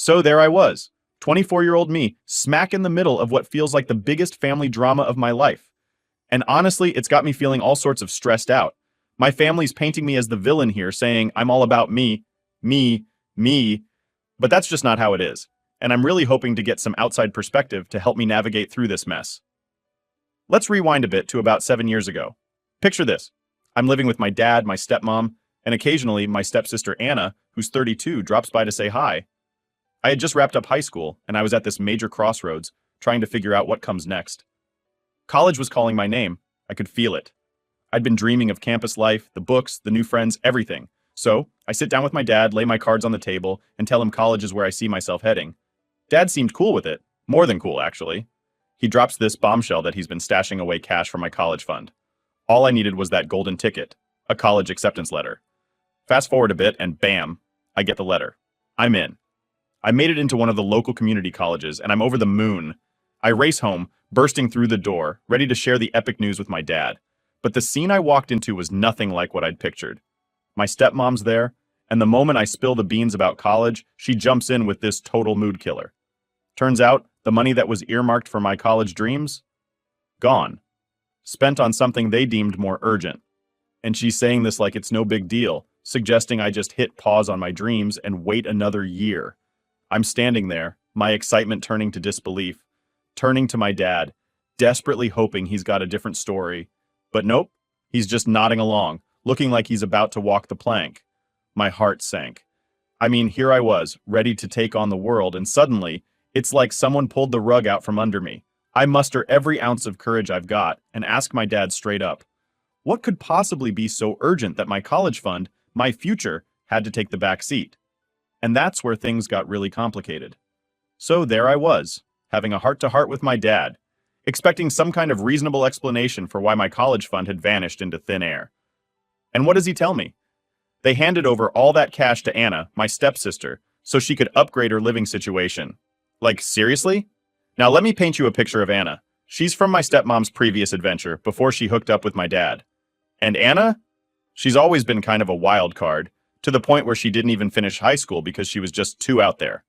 So there I was, 24-year-old me, smack in the middle of what feels like the biggest family drama of my life. And honestly, it's got me feeling all sorts of stressed out. My family's painting me as the villain here, saying I'm all about me, me, but that's just not how it is. And I'm really hoping to get some outside perspective to help me navigate through this mess. Let's rewind a bit to about 7 years ago. Picture this. I'm living with my dad, my stepmom, and occasionally my stepsister Anna, who's 32, drops by to say hi. I had just wrapped up high school, and I was at this major crossroads, trying to figure out what comes next. College was calling my name. I could feel it. I'd been dreaming of campus life, the books, the new friends, everything. So, I sit down with my dad, lay my cards on the table, and tell him college is where I see myself heading. Dad seemed cool with it. More than cool, actually. He drops this bombshell that he's been stashing away cash from my college fund. All I needed was that golden ticket, a college acceptance letter. Fast forward a bit, and bam, I get the letter. I'm in. I made it into one of the local community colleges, and I'm over the moon. I race home, bursting through the door, ready to share the epic news with my dad. But the scene I walked into was nothing like what I'd pictured. My stepmom's there, and the moment I spill the beans about college, she jumps in with this total mood killer. Turns out, the money that was earmarked for my college dreams? Gone. Spent on something they deemed more urgent. And she's saying this like it's no big deal, suggesting I just hit pause on my dreams and wait another year. I'm standing there, my excitement turning to disbelief, turning to my dad, desperately hoping he's got a different story. But nope, he's just nodding along, looking like he's about to walk the plank. My heart sank. I mean, here I was, ready to take on the world, and suddenly, it's like someone pulled the rug out from under me. I muster every ounce of courage I've got and ask my dad straight up, what could possibly be so urgent that my college fund, my future, had to take the back seat? And that's where things got really complicated. So there I was, having a heart-to-heart with my dad, expecting some kind of reasonable explanation for why my college fund had vanished into thin air. And what does he tell me? They handed over all that cash to Anna, my stepsister, so she could upgrade her living situation. Like, seriously? Now let me paint you a picture of Anna. She's from my stepmom's previous adventure, before she hooked up with my dad. And Anna? She's always been kind of a wild card, to the point where she didn't even finish high school because she was just too out there.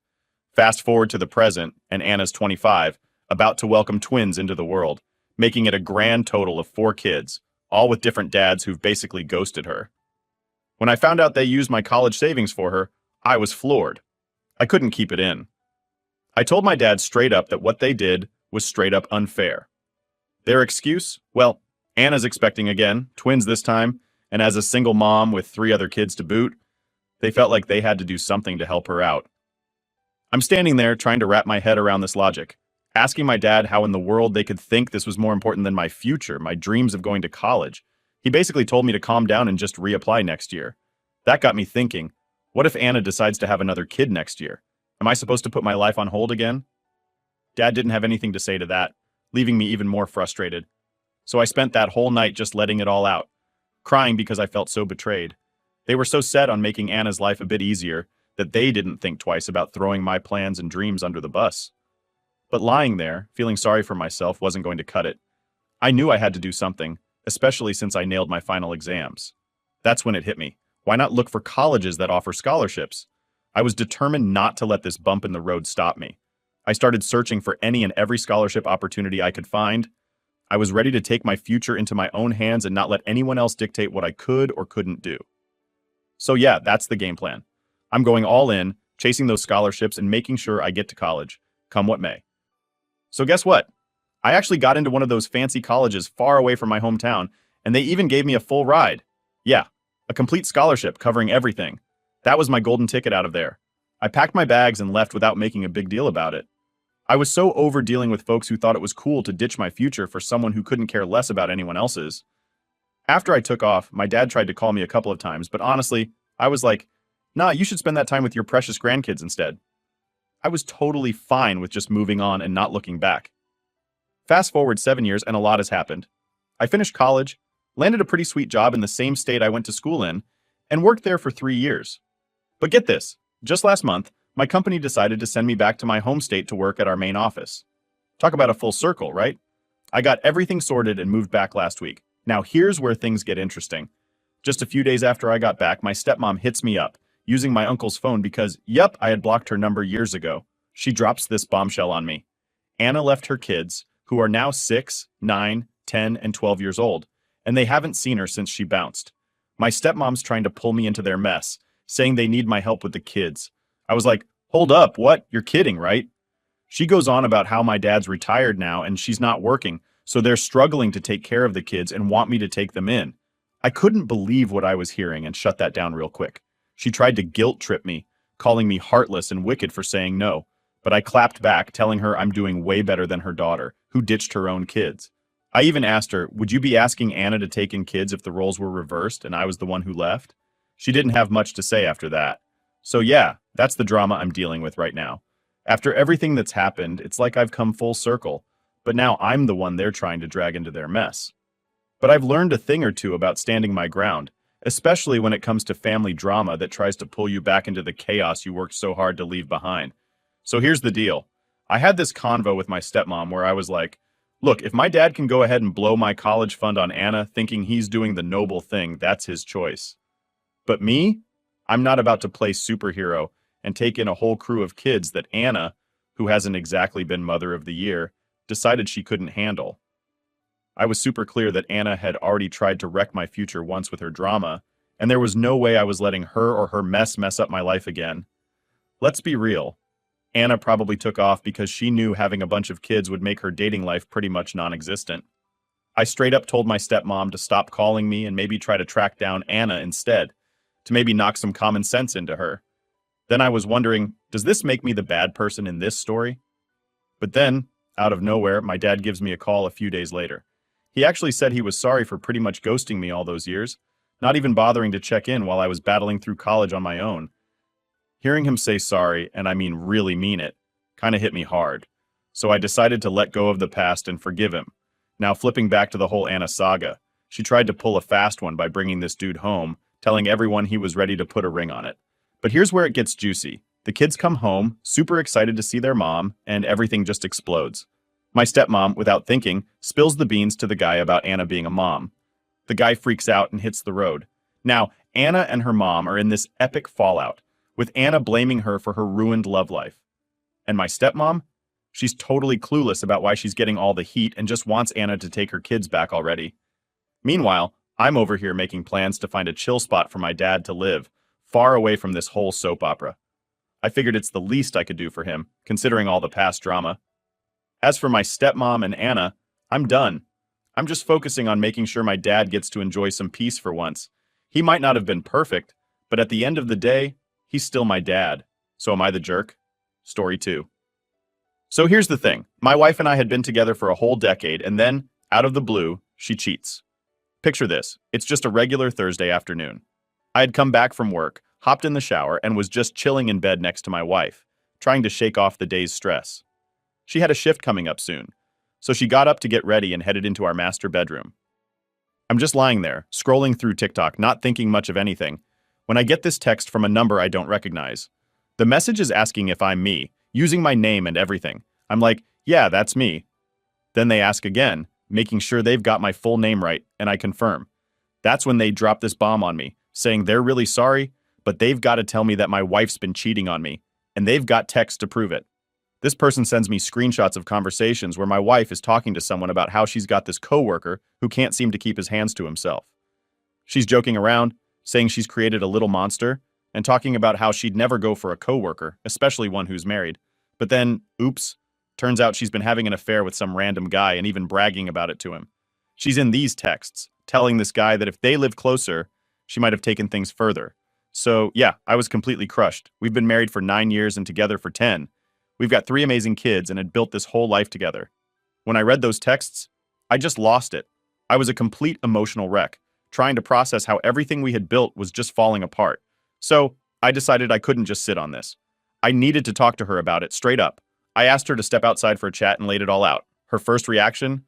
Fast forward to the present, and Anna's 25, about to welcome twins into the world, making it a grand total of 4 kids, all with different dads who've basically ghosted her. When I found out they used my college savings for her, I was floored. I couldn't keep it in. I told my dad straight up that what they did was straight up unfair. Their excuse? Well, Anna's expecting again, twins this time, and as a single mom with 3 other kids to boot, they felt like they had to do something to help her out. I'm standing there trying to wrap my head around this logic, asking my dad how in the world they could think this was more important than my future, my dreams of going to college. He basically told me to calm down and just reapply next year. That got me thinking, what if Anna decides to have another kid next year? Am I supposed to put my life on hold again? Dad didn't have anything to say to that, leaving me even more frustrated. So I spent that whole night just letting it all out, crying because I felt so betrayed. They were so set on making Anna's life a bit easier that they didn't think twice about throwing my plans and dreams under the bus. But lying there, feeling sorry for myself, wasn't going to cut it. I knew I had to do something, especially since I nailed my final exams. That's when it hit me. Why not look for colleges that offer scholarships? I was determined not to let this bump in the road stop me. I started searching for any and every scholarship opportunity I could find. I was ready to take my future into my own hands and not let anyone else dictate what I could or couldn't do. So yeah, that's the game plan. I'm going all in, chasing those scholarships and making sure I get to college, come what may. So guess what? I actually got into one of those fancy colleges far away from my hometown, and they even gave me a full ride. Yeah, a complete scholarship covering everything. That was my golden ticket out of there. I packed my bags and left without making a big deal about it. I was so over dealing with folks who thought it was cool to ditch my future for someone who couldn't care less about anyone else's. After I took off, my dad tried to call me a couple of times, but honestly, I was like, nah, you should spend that time with your precious grandkids instead. I was totally fine with just moving on and not looking back. Fast forward 7 years and a lot has happened. I finished college, landed a pretty sweet job in the same state I went to school in, and worked there for 3 years. But get this, just last month, my company decided to send me back to my home state to work at our main office. Talk about a full circle, right? I got everything sorted and moved back last week. Now here's where things get interesting. Just a few days after I got back, my stepmom hits me up, using my uncle's phone because, yep, I had blocked her number years ago. She drops this bombshell on me. Anna left her kids, who are now 6, 9, 10, and 12 years old, and they haven't seen her since she bounced. My stepmom's trying to pull me into their mess, saying they need my help with the kids. I was like, hold up, what? You're kidding, right? She goes on about how my dad's retired now and she's not working, so they're struggling to take care of the kids and want me to take them in. I couldn't believe what I was hearing and shut that down real quick. She tried to guilt trip me, calling me heartless and wicked for saying no, but I clapped back, telling her I'm doing way better than her daughter, who ditched her own kids. I even asked her, would you be asking Anna to take in kids if the roles were reversed and I was the one who left? She didn't have much to say after that. So yeah, that's the drama I'm dealing with right now. After everything that's happened, it's like I've come full circle, but now I'm the one they're trying to drag into their mess. But I've learned a thing or two about standing my ground, especially when it comes to family drama that tries to pull you back into the chaos you worked so hard to leave behind. So here's the deal. I had this convo with my stepmom where I was like, look, if my dad can go ahead and blow my college fund on Anna thinking he's doing the noble thing, that's his choice. But me? I'm not about to play superhero and take in a whole crew of kids that Anna, who hasn't exactly been Mother of the Year, decided she couldn't handle. I was super clear that Anna had already tried to wreck my future once with her drama, and there was no way I was letting her or her mess up my life again. Let's be real. Anna probably took off because she knew having a bunch of kids would make her dating life pretty much non-existent. I straight up told my stepmom to stop calling me and maybe try to track down Anna instead, to maybe knock some common sense into her. Then I was wondering, does this make me the bad person in this story? But then, out of nowhere, my dad gives me a call a few days later. He actually said he was sorry for pretty much ghosting me all those years, not even bothering to check in while I was battling through college on my own. Hearing him say sorry, and I mean really mean it, kind of hit me hard. So I decided to let go of the past and forgive him. Now flipping back to the whole Anna saga, she tried to pull a fast one by bringing this dude home, telling everyone he was ready to put a ring on it. But here's where it gets juicy. The kids come home, super excited to see their mom, and everything just explodes. My stepmom, without thinking, spills the beans to the guy about Anna being a mom. The guy freaks out and hits the road. Now, Anna and her mom are in this epic fallout, with Anna blaming her for her ruined love life. And my stepmom? She's totally clueless about why she's getting all the heat and just wants Anna to take her kids back already. Meanwhile, I'm over here making plans to find a chill spot for my dad to live, far away from this whole soap opera. I figured it's the least I could do for him, considering all the past drama. As for my stepmom and Anna, I'm done. I'm just focusing on making sure my dad gets to enjoy some peace for once. He might not have been perfect, but at the end of the day, he's still my dad. So am I the jerk? Story 2. So here's the thing. My wife and I had been together for a whole decade, and then, out of the blue, she cheats. Picture this. It's just a regular Thursday afternoon. I had come back from work, hopped in the shower, and was just chilling in bed next to my wife, trying to shake off the day's stress. She had a shift coming up soon, so she got up to get ready and headed into our master bedroom. I'm just lying there, scrolling through TikTok, not thinking much of anything, when I get this text from a number I don't recognize. The message is asking if I'm me, using my name and everything. I'm like, yeah, that's me. Then they ask again, making sure they've got my full name right, and I confirm. That's when they drop this bomb on me, saying they're really sorry, but they've got to tell me that my wife's been cheating on me, and they've got text to prove it. This person sends me screenshots of conversations where my wife is talking to someone about how she's got this coworker who can't seem to keep his hands to himself. She's joking around, saying she's created a little monster, and talking about how she'd never go for a coworker, especially one who's married. But then, oops, turns out she's been having an affair with some random guy and even bragging about it to him. She's in these texts, telling this guy that if they lived closer, she might have taken things further. So yeah, I was completely crushed. We've been married for 9 years and together for 10. We've got 3 amazing kids and had built this whole life together. When I read those texts, I just lost it. I was a complete emotional wreck, trying to process how everything we had built was just falling apart. So I decided I couldn't just sit on this. I needed to talk to her about it straight up. I asked her to step outside for a chat and laid it all out. Her first reaction?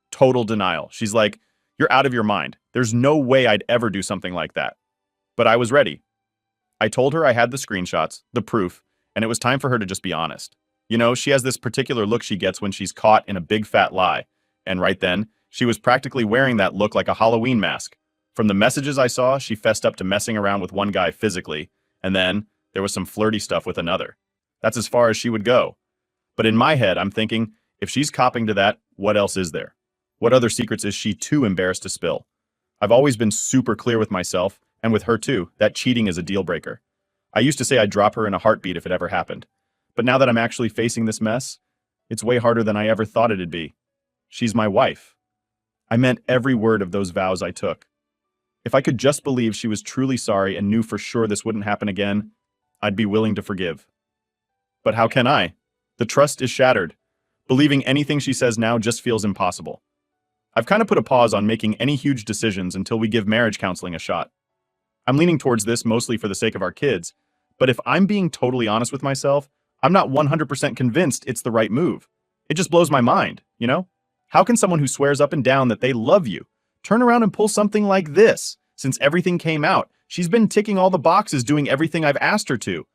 Total denial. She's like, "You're out of your mind. There's no way I'd ever do something like that." But I was ready. I told her I had the screenshots, the proof, and it was time for her to just be honest. You know, she has this particular look she gets when she's caught in a big fat lie. And right then, she was practically wearing that look like a Halloween mask. From the messages I saw, she fessed up to messing around with one guy physically, And then there was some flirty stuff with another. That's as far as she would go. But in my head, I'm thinking, if she's copping to that, what else is there? What other secrets is she too embarrassed to spill? I've always been super clear with myself, and with her too, that cheating is a deal breaker. I used to say I'd drop her in a heartbeat if it ever happened. But now that I'm actually facing this mess, it's way harder than I ever thought it'd be. She's my wife. I meant every word of those vows I took. If I could just believe she was truly sorry and knew for sure this wouldn't happen again, I'd be willing to forgive. But how can I? The trust is shattered. Believing anything she says now just feels impossible. I've kind of put a pause on making any huge decisions until we give marriage counseling a shot. I'm leaning towards this mostly for the sake of our kids, but if I'm being totally honest with myself, I'm not 100% convinced it's the right move. It just blows my mind, you know? How can someone who swears up and down that they love you turn around and pull something like this? Since everything came out, she's been ticking all the boxes, doing everything I've asked her to.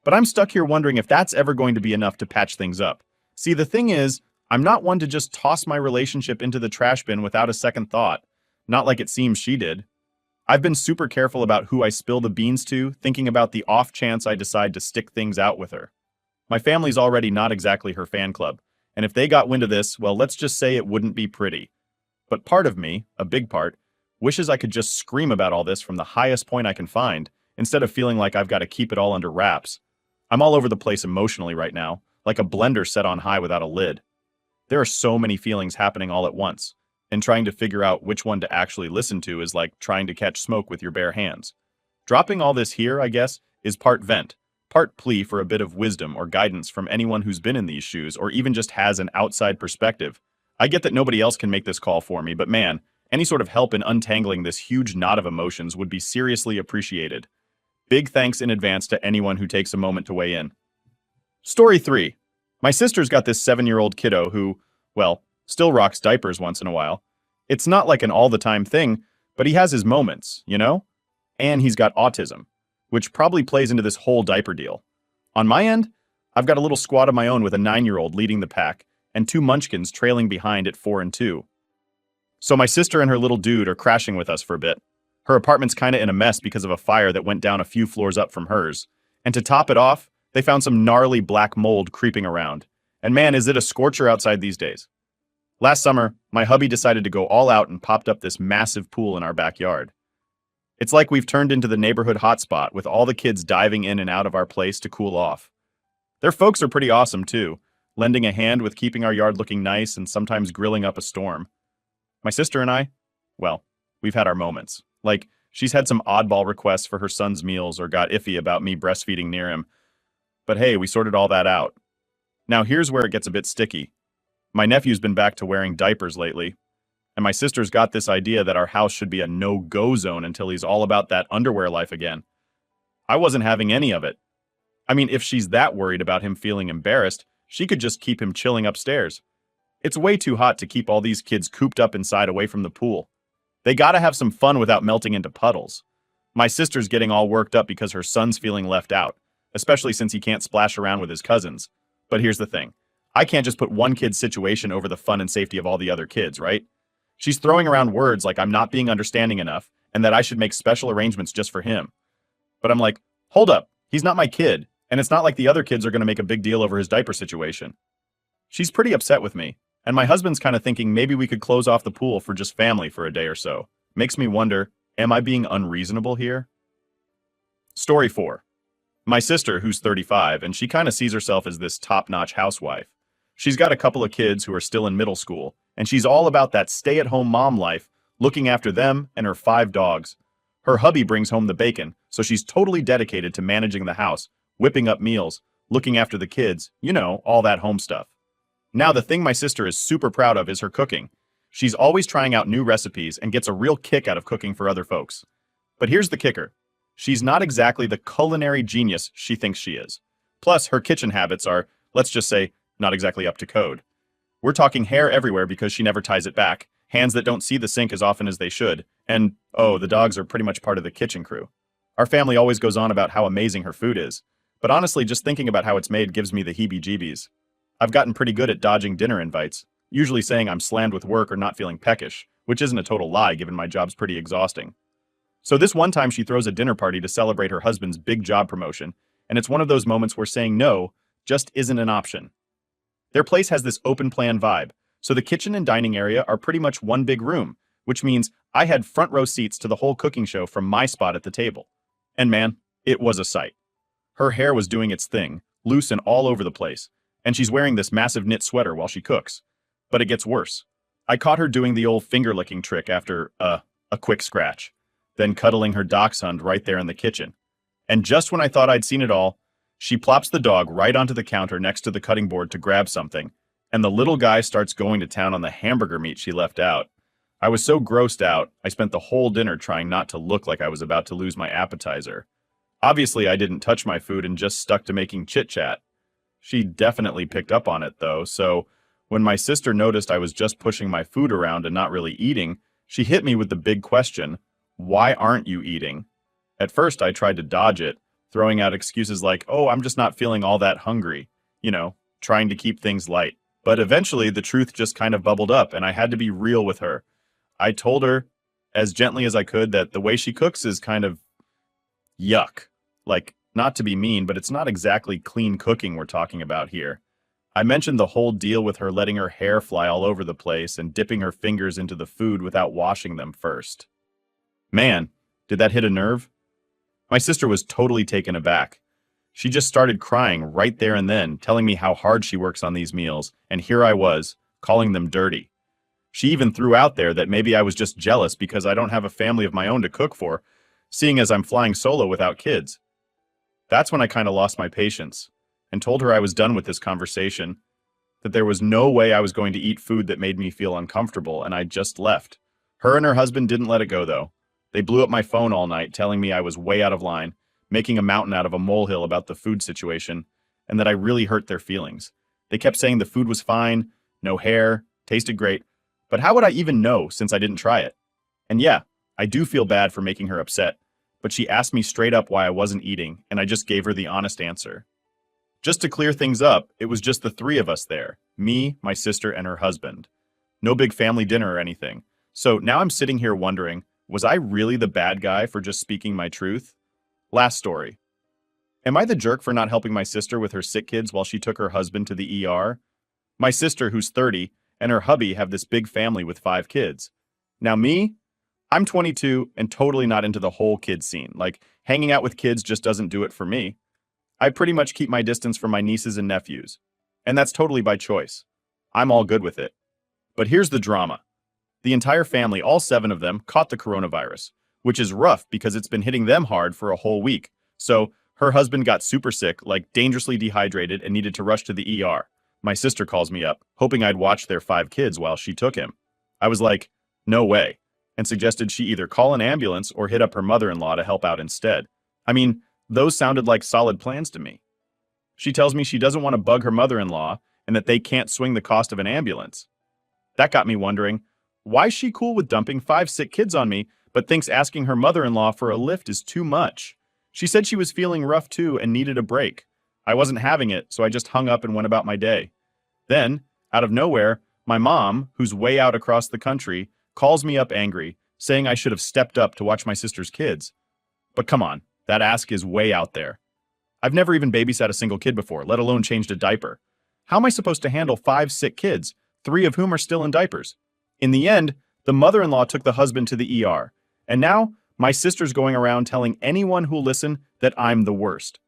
But I'm stuck here wondering if that's ever going to be enough to patch things up. See, the thing is, I'm not one to just toss my relationship into the trash bin without a second thought. Not like it seems she did. I've been super careful about who I spill the beans to, thinking about the off chance I decide to stick things out with her. My family's already not exactly her fan club, and if they got wind of this, well, let's just say it wouldn't be pretty. But part of me, a big part, wishes I could just scream about all this from the highest point I can find, instead of feeling like I've got to keep it all under wraps. I'm all over the place emotionally right now, like a blender set on high without a lid. There are so many feelings happening all at once, and trying to figure out which one to actually listen to is like trying to catch smoke with your bare hands. Dropping all this here, I guess, is part vent, part plea for a bit of wisdom or guidance from anyone who's been in these shoes or even just has an outside perspective. I get that nobody else can make this call for me, but man, any sort of help in untangling this huge knot of emotions would be seriously appreciated. Big thanks in advance to anyone who takes a moment to weigh in. Story 3. My sister's got this 7-year-old kiddo who, well, still rocks diapers once in a while. It's not like an all-the-time thing, but he has his moments, you know? And he's got autism, which probably plays into this whole diaper deal. On my end, I've got a little squad of my own with a 9-year-old leading the pack, and 2 munchkins trailing behind at 4 and 2. So my sister and her little dude are crashing with us for a bit. Her apartment's kinda in a mess because of a fire that went down a few floors up from hers. And to top it off, they found some gnarly black mold creeping around. And man, is it a scorcher outside these days. Last summer, my hubby decided to go all out and popped up this massive pool in our backyard. It's like we've turned into the neighborhood hotspot with all the kids diving in and out of our place to cool off. Their folks are pretty awesome too, lending a hand with keeping our yard looking nice and sometimes grilling up a storm. My sister and I, well, we've had our moments. Like, she's had some oddball requests for her son's meals or got iffy about me breastfeeding near him. But hey, we sorted all that out. Now here's where it gets a bit sticky. My nephew's been back to wearing diapers lately, and my sister's got this idea that our house should be a no-go zone until he's all about that underwear life again. I wasn't having any of it. I mean, if she's that worried about him feeling embarrassed, she could just keep him chilling upstairs. It's way too hot to keep all these kids cooped up inside away from the pool. They gotta have some fun without melting into puddles. My sister's getting all worked up because her son's feeling left out, especially since he can't splash around with his cousins. But here's the thing. I can't just put one kid's situation over the fun and safety of all the other kids, right? She's throwing around words like I'm not being understanding enough and that I should make special arrangements just for him. But I'm like, hold up, he's not my kid, and it's not like the other kids are gonna make a big deal over his diaper situation. She's pretty upset with me, and my husband's kind of thinking maybe we could close off the pool for just family for a day or so. Makes me wonder, am I being unreasonable here? Story 4. My sister, who's 35, and she kind of sees herself as this top-notch housewife. She's got a couple of kids who are still in middle school, and she's all about that stay-at-home mom life, looking after them and her 5 dogs. Her hubby brings home the bacon, so she's totally dedicated to managing the house, whipping up meals, looking after the kids, you know, all that home stuff. Now, the thing my sister is super proud of is her cooking. She's always trying out new recipes and gets a real kick out of cooking for other folks. But here's the kicker. She's not exactly the culinary genius she thinks she is. Plus, her kitchen habits are, let's just say, not exactly up to code. We're talking hair everywhere because she never ties it back, hands that don't see the sink as often as they should, and, oh, the dogs are pretty much part of the kitchen crew. Our family always goes on about how amazing her food is, but honestly, just thinking about how it's made gives me the heebie-jeebies. I've gotten pretty good at dodging dinner invites, usually saying I'm slammed with work or not feeling peckish, which isn't a total lie given my job's pretty exhausting. So this one time she throws a dinner party to celebrate her husband's big job promotion, and it's one of those moments where saying no just isn't an option. Their place has this open plan vibe, so the kitchen and dining area are pretty much one big room, which means I had front row seats to the whole cooking show from my spot at the table. And man, it was a sight. Her hair was doing its thing, loose and all over the place, and she's wearing this massive knit sweater while she cooks. But it gets worse. I caught her doing the old finger-licking trick after, a quick scratch, then cuddling her dachshund right there in the kitchen. And just when I thought I'd seen it all, she plops the dog right onto the counter next to the cutting board to grab something, and the little guy starts going to town on the hamburger meat she left out. I was so grossed out, I spent the whole dinner trying not to look like I was about to lose my appetizer. Obviously, I didn't touch my food and just stuck to making chit-chat. She definitely picked up on it, though, so when my sister noticed I was just pushing my food around and not really eating, she hit me with the big question, "Why aren't you eating?" At first, I tried to dodge it, throwing out excuses like, "Oh, I'm just not feeling all that hungry," trying to keep things light. But eventually, the truth just kind of bubbled up, and I had to be real with her. I told her, as gently as I could, that the way she cooks is kind of yuck. Like, not to be mean, but it's not exactly clean cooking we're talking about here. I mentioned the whole deal with her letting her hair fly all over the place and dipping her fingers into the food without washing them first. Man, did that hit a nerve? My sister was totally taken aback. She just started crying right there and then, telling me how hard she works on these meals, and here I was, calling them dirty. She even threw out there that maybe I was just jealous because I don't have a family of my own to cook for, seeing as I'm flying solo without kids. That's when I kind of lost my patience and told her I was done with this conversation, that there was no way I was going to eat food that made me feel uncomfortable, and I just left. Her and her husband didn't let it go, though. They blew up my phone all night, telling me I was way out of line, making a mountain out of a molehill about the food situation, and that I really hurt their feelings. They kept saying the food was fine, no hair, tasted great, but how would I even know since I didn't try it? And yeah, I do feel bad for making her upset, but she asked me straight up why I wasn't eating, and I just gave her the honest answer. Just to clear things up, it was just the three of us there, me, my sister, and her husband. No big family dinner or anything. So now I'm sitting here wondering, was I really the bad guy for just speaking my truth? Last story. Am I the jerk for not helping my sister with her sick kids while she took her husband to the ER? My sister, who's 30, and her hubby have this big family with 5 kids. Now me? I'm 22 and totally not into the whole kid scene. Like, hanging out with kids just doesn't do it for me. I pretty much keep my distance from my nieces and nephews. And that's totally by choice. I'm all good with it. But here's the drama. The entire family, all 7 of them, caught the coronavirus, which is rough because it's been hitting them hard for a whole week. So her husband got super sick, like dangerously dehydrated, and needed to rush to the ER. My sister calls me up, hoping I'd watch their 5 kids while she took him. I was like, no way, and suggested she either call an ambulance or hit up her mother-in-law to help out instead. I mean, those sounded like solid plans to me. She tells me she doesn't want to bug her mother-in-law and that they can't swing the cost of an ambulance. That got me wondering, why is she cool with dumping 5 sick kids on me, but thinks asking her mother-in-law for a lift is too much? She said she was feeling rough too and needed a break. I wasn't having it, so I just hung up and went about my day. Then, out of nowhere, my mom, who's way out across the country, calls me up angry, saying I should have stepped up to watch my sister's kids. But come on, that ask is way out there. I've never even babysat a single kid before, let alone changed a diaper. How am I supposed to handle 5 sick kids, 3 of whom are still in diapers? In the end, the mother-in-law took the husband to the ER, and now my sister's going around telling anyone who'll listen that I'm the worst.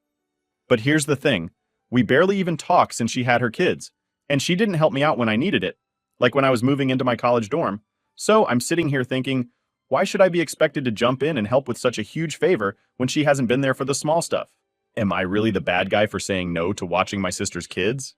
But here's the thing, we barely even talk since she had her kids, and she didn't help me out when I needed it, like when I was moving into my college dorm. So I'm sitting here thinking, why should I be expected to jump in and help with such a huge favor when she hasn't been there for the small stuff? Am I really the bad guy for saying no to watching my sister's kids?